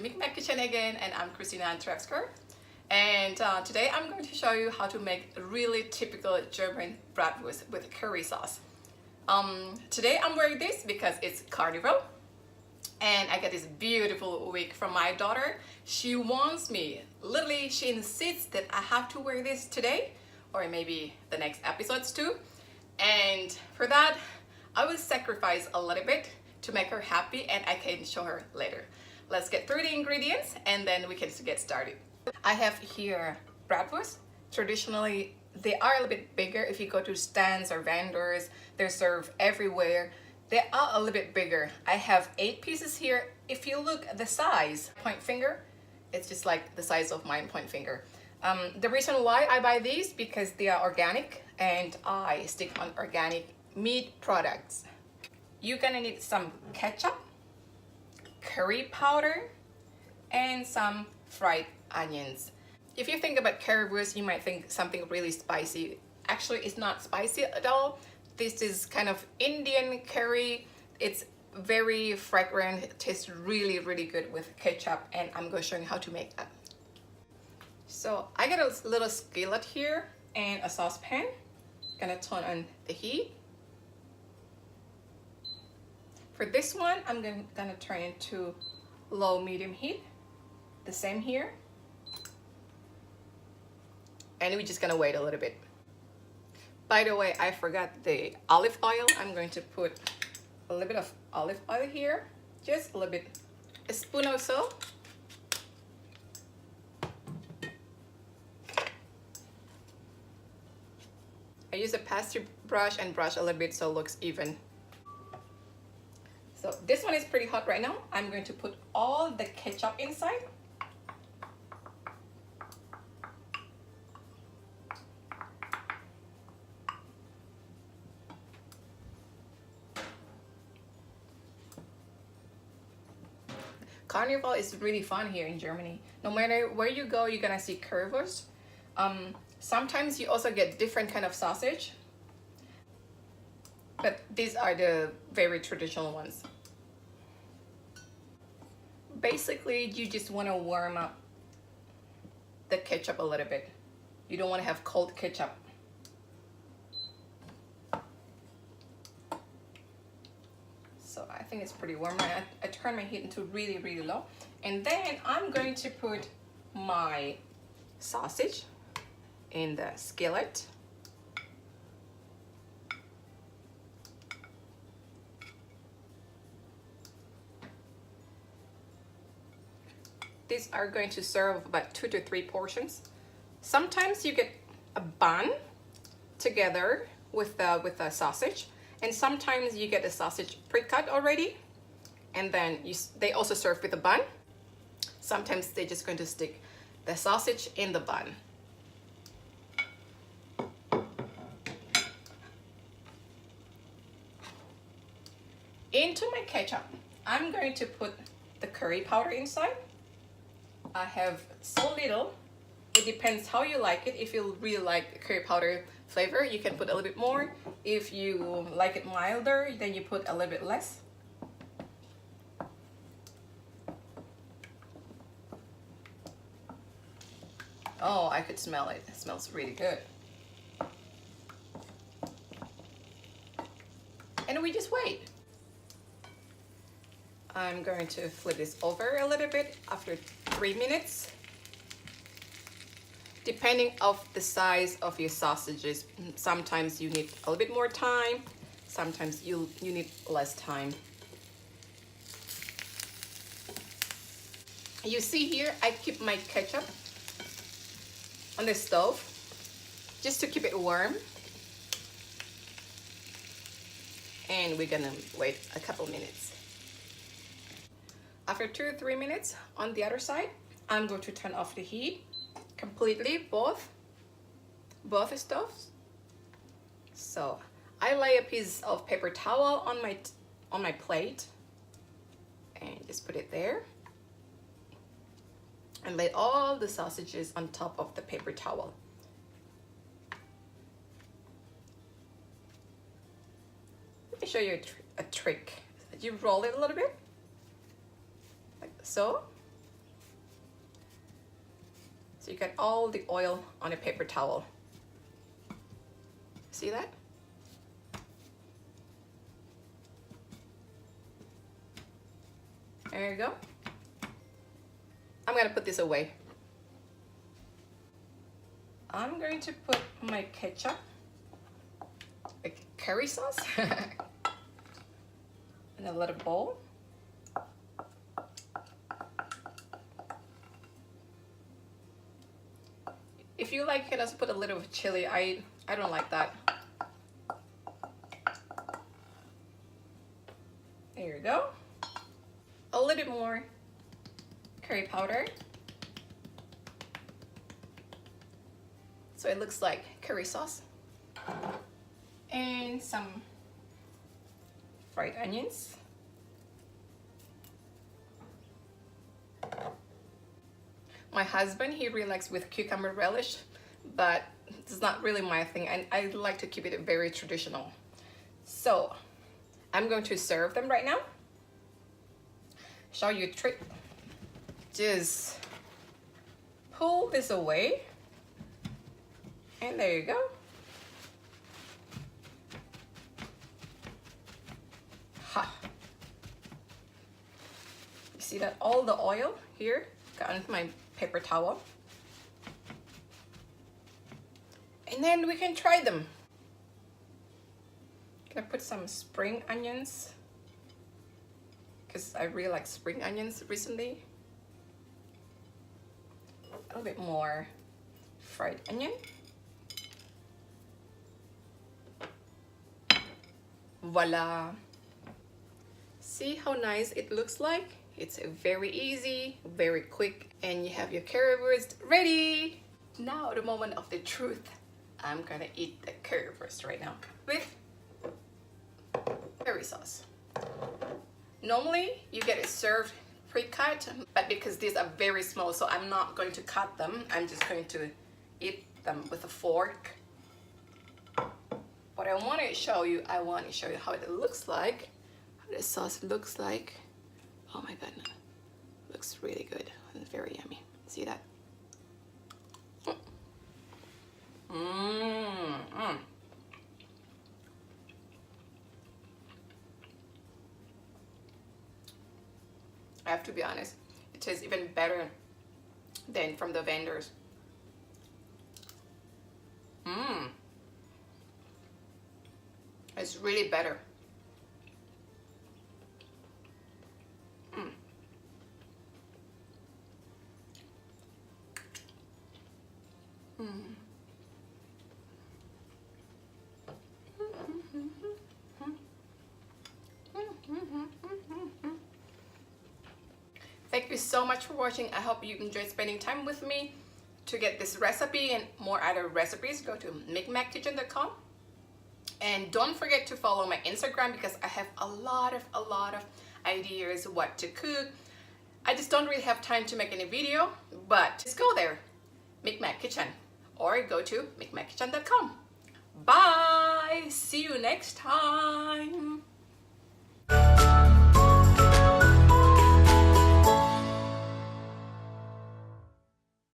Mick Mack again, and I'm Christina and today I'm going to show you how to make a really typical German bratwurst with curry sauce. Today I'm wearing this because it's Carnival and I get this beautiful wig from my daughter. She wants me, literally she insists that I have to wear this today or maybe the next episodes too, and for that I will sacrifice a little bit to make her happy, and I can show her later. Let's get through the ingredients and then we can get started. I have here bratwurst. Traditionally, they are a little bit bigger. If you go to stands or vendors, they're served everywhere. They are a little bit bigger. I have 8 pieces here. If you look at the size, point finger, it's just like the size of my point finger. The reason why I buy these because they are organic and I stick on organic meat products. You're gonna need some ketchup, curry powder, and some fried onions. If you think about currywurst, you might think something really spicy. Actually, it's not spicy at all. This is kind of Indian curry. It's very fragrant. It tastes really, really good with ketchup, and I'm going to show you how to make that. So I got a little skillet here and a saucepan. Gonna turn on the heat. For this one, I'm gonna turn it to low medium heat. The same here. And we're just gonna wait a little bit. By the way, I forgot the olive oil. I'm going to put a little bit of olive oil here. Just a little bit, a spoon or so. I use a pastry brush and brush a little bit so it looks even. So this one is pretty hot right now. I'm going to put all the ketchup inside. Carnival is really fun here in Germany. No matter where you go, you're gonna see Currywurst. Sometimes you also get different kind of sausage, but these are the very traditional ones. Basically, you just want to warm up the ketchup a little bit. You don't want to have cold ketchup. So I think it's pretty warm. I turn my heat into really, really low. And then I'm going to put my sausage in the skillet. These are going to serve about 2 to 3 portions. Sometimes you get a bun together with the sausage, and sometimes you get the sausage pre-cut already, and then they also serve with a bun. Sometimes they're just going to stick the sausage in the bun. Into my ketchup, I'm going to put the curry powder inside. I have so little. It depends how you like it. If you really like the curry powder flavor, you can put a little bit more. If you like it milder, then you put a little bit less. Oh, I could smell it. It smells really good. And we just wait. I'm going to flip this over a little bit after 3 minutes. Depending of the size of your sausages, sometimes you need a little bit more time, sometimes you need less time. You see here, I keep my ketchup on the stove just to keep it warm. And we're gonna wait a couple minutes. After 2 or 3 minutes on the other side, I'm going to turn off the heat completely, both stoves. So I lay a piece of paper towel on my plate and just put it there and lay all the sausages on top of the paper towel. Let me show you a trick. You roll it a little bit, like so. So you get all the oil on a paper towel. See that? There you go. I'm gonna put this away. I'm going to put my ketchup, like curry sauce, in a little bowl. If you like, you can also put a little of chili. I don't like that. There you go. A little more curry powder. So it looks like curry sauce. And some fried onions. My husband, he really likes with cucumber relish, but it's not really my thing, and I like to keep it very traditional. So I'm going to serve them right now. Show you a trick. Just pull this away, and there you go. Ha! You see that all the oil here got onto my paper towel. And then we can try them. Gonna put some spring onions, because I really like spring onions recently. A little bit more fried onion. Voila! See how nice it looks like? It's very easy, very quick, and you have your currywurst ready. Now the moment of the truth. I'm gonna eat the currywurst right now with curry sauce. Normally you get it served pre-cut, but because these are very small, so I'm not going to cut them. I'm just going to eat them with a fork. What I want to show you, how it looks like, how the sauce looks like. Oh my goodness, looks really good and very yummy. See that? I have to be honest, it tastes even better than from the vendors. It's really better. Thank you so much for watching. I hope you enjoyed spending time with me. To get this recipe and more other recipes, go to mickmackkitchen.com. And don't forget to follow my Instagram, because I have a lot of ideas what to cook. I just don't really have time to make any video, but just go there, Mick Mack Kitchen, or go to mickmackkitchen.com. Bye! See you next time!